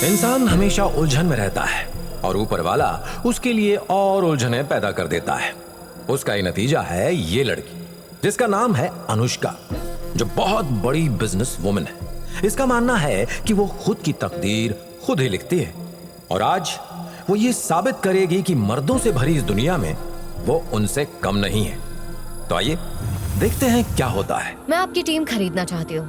इंसान हमेशा उलझन में रहता है और ऊपर वाला उसके लिए और उलझनें पैदा कर देता है। उसका ही नतीजा है ये लड़की जिसका नाम है अनुष्का, जो बहुत बड़ी बिजनेस वुमन है। इसका मानना है कि वो खुद की तकदीर खुद ही लिखती है और आज वो ये साबित करेगी कि मर्दों से भरी इस दुनिया में वो उनसे कम नहीं है। तो आइए देखते हैं क्या होता है। मैं आपकी टीम खरीदना चाहती हूँ।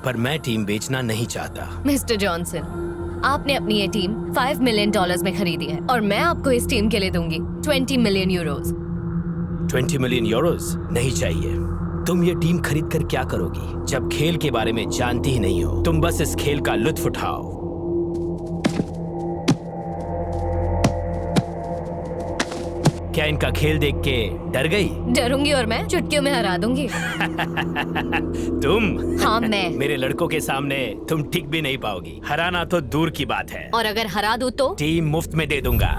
पर मैं टीम बेचना नहीं चाहता। मिस्टर जॉनसन, आपने अपनी ये टीम $5 मिलियन में खरीदी है और मैं आपको इस टीम के लिए दूंगी 20 मिलियन यूरोज। 20 मिलियन यूरोज नहीं चाहिए। तुम ये टीम खरीद कर क्या करोगी जब खेल के बारे में जानती ही नहीं हो? तुम बस इस खेल का लुत्फ उठाओ। क्या इनका खेल देख के डर गई? डरूंगी और मैं चुटकियों में हरा दूंगी। तुम? हाँ मैं। मेरे लड़कों के सामने तुम टिक भी नहीं पाओगी। हराना तो दूर की बात है। और अगर हरा दूं तो? टीम मुफ्त में दे दूंगा।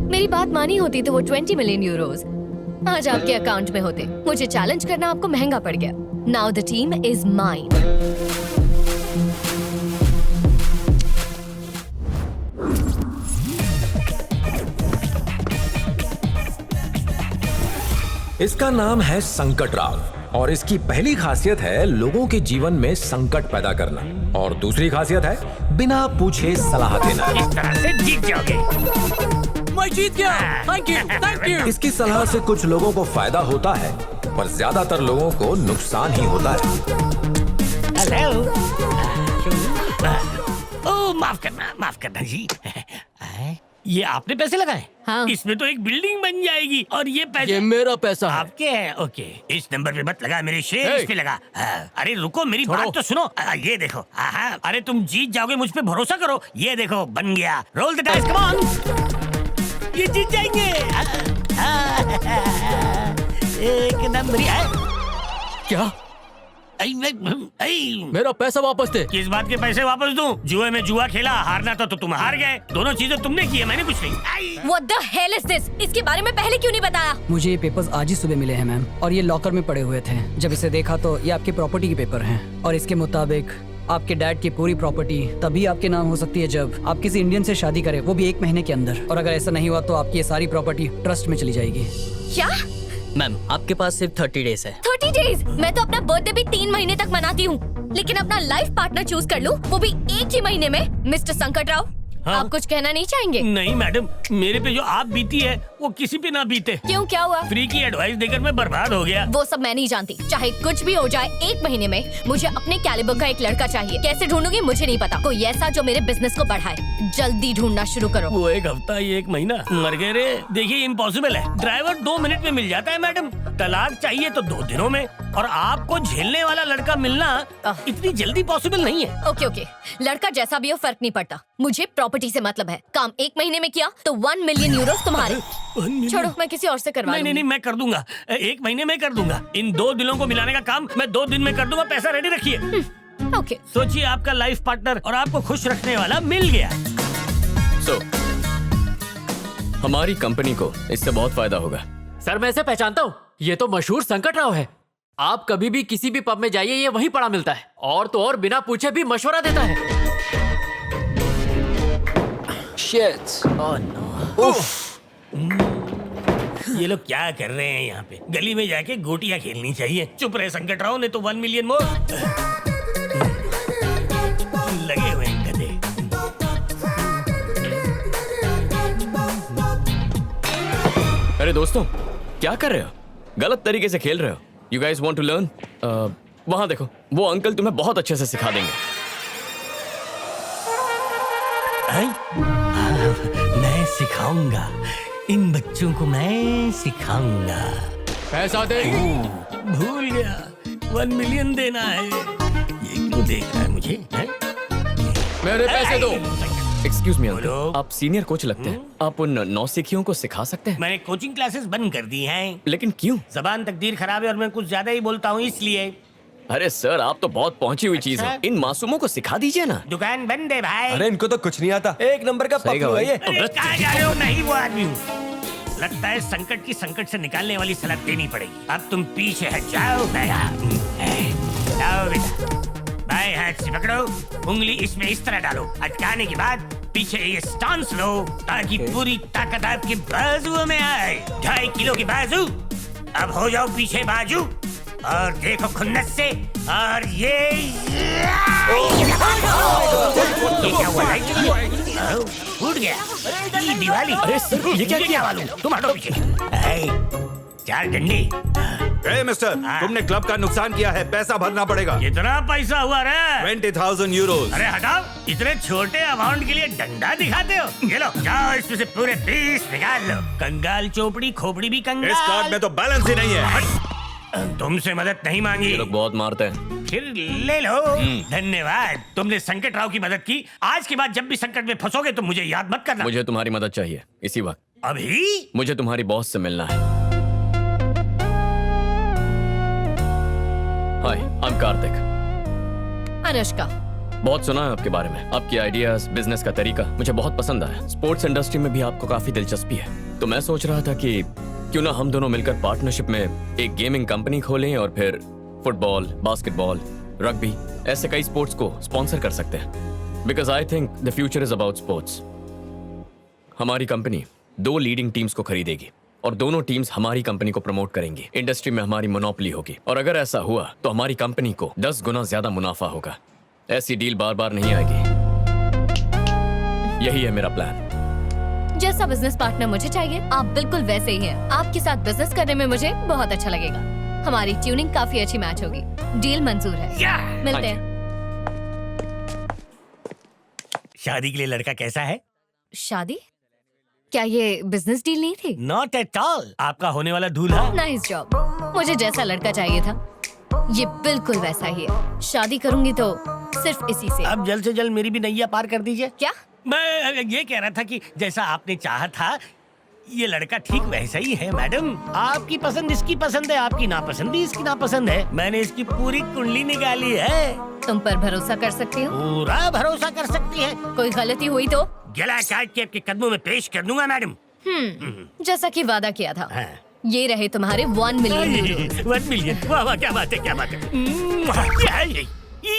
मेरी बात मानी होती तो वो 20 मिलियन यूरोज आज आपके अकाउंट में होते। मुझे चैलेंज करना आपको महंगा पड़ गया। Now the team is mine. इसका नाम है संकट राव और इसकी पहली खासियत है लोगों के जीवन में संकट पैदा करना और दूसरी खासियत है बिना पूछे सलाह देना। इस तरह से जीत जाओगे। मैं जीत गया। Thank you. इसकी सलाह से कुछ लोगों को फायदा होता है पर ज्यादातर लोगों को नुकसान ही होता है। हेलो। ओ माफ करना जी। ये आपने पैसे लगाए? हाँ। इसमें तो एक बिल्डिंग बन जाएगी और ये पैसे ये मेरा पैसा है। आपके हैं? ओके, इस नंबर पे मत लगा, मेरे शेयर इस पे लगा। अरे रुको, मेरी बात तो सुनो। ये देखो। अरे तुम जीत जाओगे, मुझ पे भरोसा करो। ये देखो बन गया। Roll the dice, come on. ये जीत जाएंगे। एक नंबर है। क्या? मेरा पैसा वापस दे। किस बात के पैसे वापस दूं? जुए में जुआ खेला, हारना तो तुम हार गए। दोनों चीजें तुमने की है, मैंने कुछ नहीं। What the hell is this? इसके बारे में पहले क्यों नहीं बताया? मुझे ये पेपर्स आज ही सुबह मिले हैं मैम, और ये लॉकर में पड़े हुए थे। जब इसे देखा तो ये आपकी प्रॉपर्टी के पेपर हैं और इसके मुताबिक आपके डैड की पूरी प्रॉपर्टी तभी आपके नाम हो सकती है जब आप किसी इंडियन से शादी करें, वो भी 1 महीने के अंदर। और अगर ऐसा नहीं हुआ तो आपकी ये सारी प्रॉपर्टी ट्रस्ट में चली जाएगी। क्या? मैम आपके पास सिर्फ 30 डेज है। 30 डेज? मैं तो अपना बर्थडे भी 3 महीने तक मनाती हूँ, लेकिन अपना लाइफ पार्टनर चूज कर लूँ वो भी 1 ही महीने में। मिस्टर संकट राव, हाँ? आप कुछ कहना नहीं चाहेंगे? नहीं मैडम, मेरे पे जो आप बीती है वो किसी पे ना बीते। क्यों, क्या हुआ? फ्री की एडवाइस देकर मैं बर्बाद हो गया। वो सब मैं नहीं जानती। चाहे कुछ भी हो जाए, 1 महीने में मुझे अपने कैलिबर का एक लड़का चाहिए। कैसे ढूंढूंगी मुझे नहीं पता। कोई ऐसा जो मेरे बिजनेस को बढ़ाए। जल्दी ढूंढना शुरू करो। वो 1 हफ्ता, ये 1 महीना मर गए रे। देखिए इम्पॉसिबल है। ड्राइवर 2 मिनट में मिल जाता है मैडम। तलाक चाहिए तो 2 दिनों में, और आपको झेलने वाला लड़का मिलना इतनी जल्दी पॉसिबल नहीं है। ओके, लड़का जैसा भी हो फर्क नहीं पड़ता। मुझे प्रॉपर्टी से मतलब है। काम 1 महीने में किया तो 1 मिलियन यूरो तुम्हारे। छोड़ो, मैं किसी और से करवा लूंगी। नहीं, मैं कर दूंगा। 1 महीने में कर दूंगा। इन 2 दिलों को मिलाने का काम मैं 2 दिन में कर दूंगा। पैसा रेडी रखिए। ओके। सोचिए, आपका लाइफ पार्टनर और आपको खुश रखने वाला मिल गया। हमारी कंपनी को इससे बहुत फायदा होगा। सर मैं इसे पहचानता हूँ। ये तो मशहूर संकट राव है। आप कभी भी किसी भी पब में जाइए, ये वहीं पड़ा मिलता है। और तो और बिना पूछे भी मशवरा देता है। Shit. Oh, no. ये लोग क्या कर रहे हैं यहाँ पे? गली में जाके गोटियां खेलनी चाहिए। चुप रहे संकट राव, ने तो 1 मिलियन मोर। लगे हुए हैं गधे। अरे दोस्तों, क्या कर रहे हो? गलत तरीके से खेल रहे हो। You guys want to learn? वहाँ देखो, वो अंकल तुम्हें बहुत अच्छे से सिखा देंगे। मैं सिखाऊंगा, इन बच्चों को मैं सिखाऊंगा। पैसा देंगे? भूल गया, 1 मिलियन देना है। ये क्यों देख रहा है मुझे? मेरे पैसे दो। एक्सक्यूज मी अंकल, बोलो। आप सीनियर कोच लगते हैं। आप उन नौसिखियों को सिखा सकते हैं? मैंने कोचिंग क्लासेस बंद कर दी हैं। लेकिन क्यों? जबान तकदीर खराब है और मैं कुछ ज्यादा ही बोलता हूँ, इसलिए। अरे सर, आप तो बहुत पहुंची हुई चीज है। इन मासूमों को सिखा दीजिए ना। दुकान बंद है भाई। अरे इनको तो कुछ नहीं आता, एक नंबर का पप्पू है ये। अरे कहाँ जा रहे हो? नहीं वो आदमी हूँ। लगता है संकट की संकट से निकालने वाली सलाह देनी पड़ेगी। अब तुम पीछे हट जाओ। जाओ बेटा, बाएं हाथ से पकड़ो, उंगली इसमें इस तरह डालो, अटकाने के बाद पीछे ये स्टांस लो ताकि पूरी ताकत आपके बाजुओं में आए। 2.5 किलो के बाजू। अब हो जाओ पीछे बाजू और देखो खुन्नस से। और ये क्या हुआ? फूट गया। ये दिवाली। अरे सर, ये क्या किया? वालू तुम हटो पीछे। 4 डंडे। ए मिस्टर, तुमने क्लब का नुकसान किया है, पैसा भरना पड़ेगा। कितना पैसा हुआ रे? 20,000 यूरोज। अरे हटाओ, इतने छोटे अमाउंट के लिए डंडा दिखाते हो? ये लो, जाओ इसमें से पूरे 20 निकाल लो। कंगाल चोपड़ी खोपड़ी भी कंगाल। इस कार्ड में तो बैलेंस ही नहीं है। तुमसे मदद नहीं मांगी। ये लोग बहुत मारते हैं। फिर ले लो। धन्यवाद, तुमने संकट राव की मदद की। आज के बाद जब भी संकट में फंसोगे तो मुझे याद मत करना। मुझे तुम्हारी मदद चाहिए इसी वक्त। अभी? मुझे तुम्हारी बॉस से मिलना है। हाय, आई एम कार्तिक। अनुष्का। बहुत सुना है आपके बारे में। आपकी आइडियाज, बिजनेस का तरीका मुझे बहुत पसंद आया। स्पोर्ट्स इंडस्ट्री में भी आपको काफी दिलचस्पी है, तो मैं सोच रहा था कि क्यों ना हम दोनों मिलकर पार्टनरशिप में एक गेमिंग कंपनी खोलें और फिर फुटबॉल, बास्केटबॉल, रग्बी ऐसे कई स्पोर्ट्स को स्पॉन्सर कर सकते हैं। Because I think the future is about sports. हमारी कंपनी 2 लीडिंग टीम्स को खरीदेगी और दोनों टीम्स हमारी कंपनी को प्रमोट करेंगी। इंडस्ट्री में हमारी मोनोपोली होगी और अगर ऐसा हुआ तो हमारी कंपनी को 10 गुना ज्यादा मुनाफा होगा। ऐसी डील बार बार नहीं आएगी। यही है मेरा प्लान। जैसा बिजनेस पार्टनर मुझे चाहिए, आप बिल्कुल वैसे ही हैं। आपके साथ बिजनेस करने में मुझे बहुत अच्छा लगेगा। हमारी ट्यूनिंग काफी अच्छी मैच होगी। डील मंजूर है। मिलते हैं। शादी के लिए लड़का कैसा है? शादी? क्या ये बिजनेस डील नहीं थी? Not at all. आपका होने वाला दूल्हा। Nice job. मुझे जैसा लड़का चाहिए था ये बिल्कुल वैसा ही है। शादी करूंगी तो सिर्फ इसी से। अब जल्द से जल्द मेरी भी नैया पार कर दीजिए। क्या? मैं ये कह रहा था कि जैसा आपने चाहा था ये लड़का ठीक वैसा ही है मैडम। आपकी पसंद इसकी पसंद है, आपकी नापसंद भी इसकी नापसंद है। मैंने इसकी पूरी कुंडली निकाली है। तुम पर भरोसा कर सकती हो? पूरा भरोसा कर सकती है। कोई गलती हुई तो गला काट के आपके कदमों में पेश कर दूंगा मैडम। जैसा कि वादा किया था। हाँ। ये रहे तुम्हारे 1 मिलियन यूरो। 1 मिलियन। वाह वाह, क्या बात है, क्या बात है।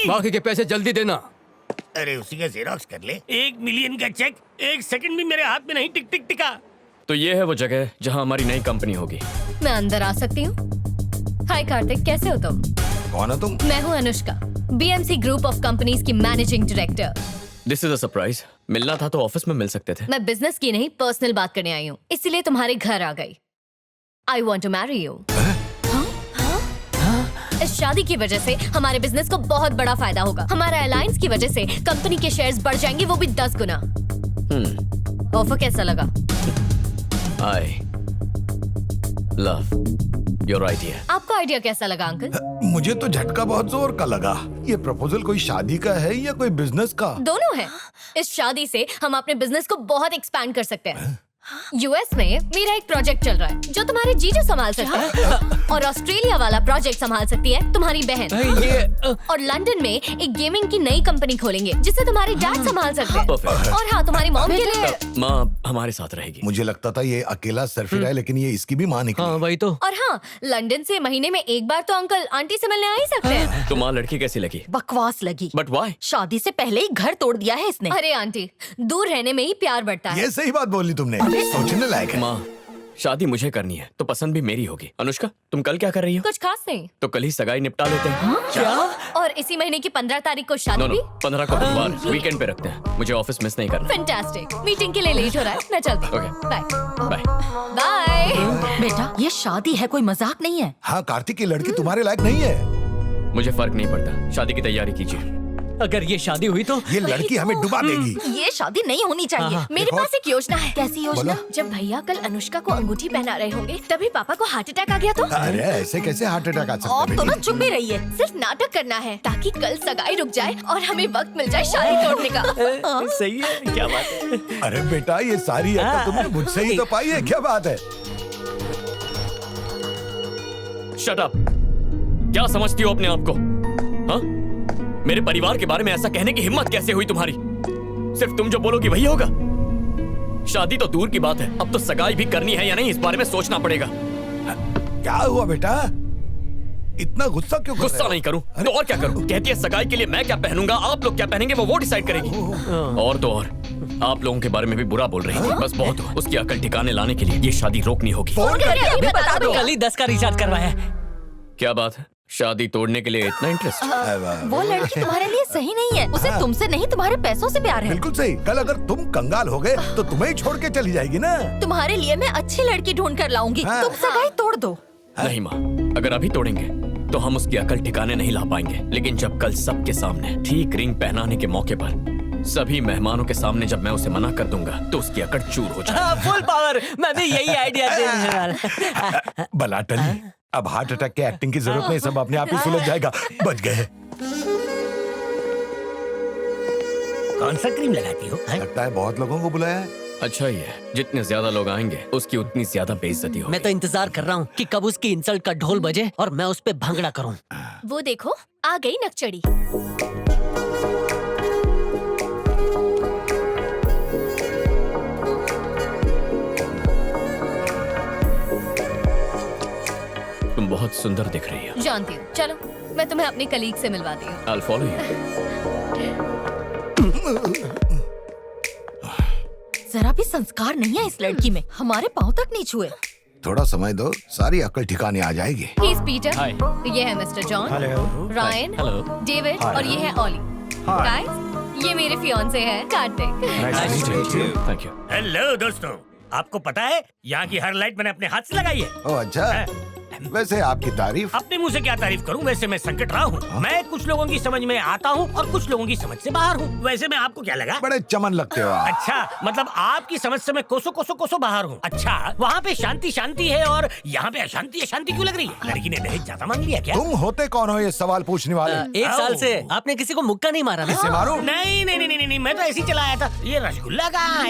बाकी के पैसे जल्दी देना। अरे उसी का जेरोक्स कर ले। 1 मिलियन का चेक 1 सेकंड भी मेरे हाथ में नहीं टिक टिक टिका। तो ये है वो जगह जहां हमारी नई कंपनी होगी। मैं अंदर आ सकती हूँ? हाय कार्तिक, कैसे हो तुम? कौन हो तुम? मैं हूँ Anushka, BMC group of companies की managing director. This is a surprise. मिलना था तो ऑफिस में मिल सकते थे। मैं बिजनेस की नहीं, पर्सनल बात करने आई हूँ, इसीलिए तुम्हारे घर आ गई। I want to marry you. इस शादी की वजह से हमारे बिजनेस को बहुत बड़ा फायदा होगा। हमारा अलायंस की वजह से कंपनी के शेयर्स बढ़ जाएंगे, वो भी 10 गुना। ऑफर कैसा लगा? I love your idea. आपको आइडिया कैसा लगा अंकल? मुझे तो झटका बहुत जोर का लगा। ये प्रपोजल कोई शादी का है या कोई बिजनेस का? दोनों है। इस शादी से हम अपने बिजनेस को बहुत एक्सपैंड कर सकते हैं। यूएस में मेरा एक प्रोजेक्ट चल रहा है जो तुम्हारे जीजू संभाल सकते हैं, और ऑस्ट्रेलिया वाला प्रोजेक्ट संभाल सकती है तुम्हारी बहन। और लंदन में एक गेमिंग की नई कंपनी खोलेंगे जिसे तुम्हारे डैड संभाल सकते हैं। Perfect. और हाँ, तुम्हारी मॉम के लिए माँ हमारे साथ रहेगी। मुझे लगता था ये अकेला सर्फिर है, लेकिन ये इसकी भी माँ निकली। हाँ वही तो। और हाँ, लंदन से महीने में एक बार तो अंकल आंटी से मिलने आ ही सकते हैं। तो माँ लड़की कैसी लगी? बकवास लगी। But why? शादी से पहले ही घर तोड़ दिया है इसने। अरे आंटी, दूर रहने में ही प्यार बढ़ता है। ये सही बात बोली तुमने, सोचने लायक है। माँ, शादी मुझे करनी है तो पसंद भी मेरी होगी। अनुष्का, तुम कल क्या कर रही हो? कुछ खास नहीं। तो कल ही सगाई निपटा लेते हैं। क्या? और इसी महीने की 15 तारीख को शादी नो भी? 15 को बुधवार, वीकेंड पे रखते हैं। मुझे ऑफिस मिस नहीं करना। फैंटास्टिक। मीटिंग के लिए लेट हो रहा है, मैं चलती हूँ। Okay. Bye bye. बाय। बेटा, ये शादी है, कोई मजाक नहीं है। हाँ, कार्तिक की लड़की तुम्हारे लायक नहीं है। मुझे फर्क नहीं पड़ता, शादी की तैयारी कीजिए। अगर ये शादी हुई तो ये लड़की हमें डुबा देगी। ये शादी नहीं होनी चाहिए। मेरे पास एक योजना है। कैसी योजना? जब भैया कल अनुष्का को अंगूठी पहना रहे होंगे तभी पापा को हार्ट अटैक आ गया तो? अरे ऐसे कैसे हार्ट अटैक आ सकता आप है तो ना बेटी? चुप ही रहिए। सिर्फ नाटक करना है ताकि कल सगाई रुक जाए और हमें वक्त मिल जाए शादी तोड़ने का। सही है, क्या बात है। अरे बेटा, ये सारी अकल तुमने मुझसे ही तो पाई है, क्या बात है? Shut up. क्या समझती हो अपने आप को? हाँ? मेरे परिवार के बारे में ऐसा कहने की हिम्मत कैसे हुई तुम्हारी? सिर्फ तुम जो बोलोगी वही होगा? शादी तो दूर की बात है, अब तो सगाई भी करनी है या नहीं इस बारे में सोचना पड़ेगा। क्या हुआ बेटा, इतना गुस्सा क्यों कर रहे गुस्सा हो? नहीं करूं तो और क्या करूं? कहती है सगाई के लिए मैं क्या पहनूंगा, आप लोग क्या पहनेंगे वो डिसाइड करेगी। और तो और आप लोगों के बारे में भी बुरा बोल रही थी। बस बहुत हुआ, उसकी अकल ठिकाने लाने के लिए ये शादी रोकनी होगी। फोन करके अभी बता दो। कल ही 10 का रिचार्ज करवाया है। क्या बात है, शादी तोड़ने के लिए इतना इंटरेस्ट? वो लड़की तुम्हारे लिए सही नहीं है। उसे तुमसे नहीं तुम्हारे पैसों से प्यार है। बिल्कुल सही। कल अगर तुम कंगाल हो गए तो तुम्हें ही छोड़ के चली जाएगी ना। तुम्हारे लिए मैं अच्छी लड़की ढूंढ कर लाऊंगी। तुम सगाई तोड़ दो। नहीं माँ, अगर अभी तोड़ेंगे तो हम उसकी अकल ठिकाने नहीं ला पाएंगे। लेकिन जब कल सबके सामने ठीक रिंग पहनाने के मौके पर सभी मेहमानों के सामने जब मैं उसे मना कर दूंगा तो उसकी अकड़ चूर हो जाएगी। फुल पावर, मैं भी यही आइडिया देने वाला। भला टली, अब हार्ट अटैक के एक्टिंग की जरूरत नहीं, सब अपने आप ही सुलझ जाएगा। बच गए। कौन सा क्रीम लगाती हो? लगता है बहुत लोगों को बुलाया है। अच्छा ही है, जितने ज्यादा लोग आएंगे उसकी उतनी ज्यादा बेइज्जती होगी। मैं तो इंतजार कर रहा हूँ कि कब उसकी इंसल्ट का ढोल बजे और मैं उस पे भंगड़ा करूँ। वो देखो आ गई नकचड़ी। तुम बहुत सुंदर दिख रही हो। जानती हूँ, चलो मैं तुम्हें अपने कलीग से मिलवाती हूँ। I'll follow you। जरा भी संस्कार नहीं है इस लड़की में। हमारे पाँव तक नहीं छुए। थोड़ा समय दो, सारी अकल ठिकाने आ जाएगी। He is Peter, Hi। ये है mister John, Ryan, Hello। David और ये है ओली। गाइस, ये मेरे फियांसे हैं कार्तिक। Thank you। हेलो दोस्तों, आपको पता है यहाँ की हर लाइट मैंने अपने हाथ से लगाई है। ओ अच्छा, वैसे आपकी तारीफ। अपने मुंह से क्या तारीफ करूं, वैसे मैं संकट रहा हूँ। मैं कुछ लोगों की समझ में आता हूँ और कुछ लोगों की समझ से बाहर हूँ। वैसे मैं आपको क्या लगा? बड़े चमन लगते हो आप। अच्छा, मतलब आपकी समझ से मैं कोसों बाहर हूँ। अच्छा, वहाँ पे शांति शांति है और यहाँ पे अशांति अशांति क्यों लग रही है? लड़की ने दहेज ज्यादा मांग लिया क्या? तुम होते कौन हो ये सवाल पूछने वाले? 1 साल से आपने किसी को मुक्का नहीं मारा ना? इसे मारो। नहीं, मैं तो ऐसे ही चला आया था। ये रसगुल्ला कहाँ है?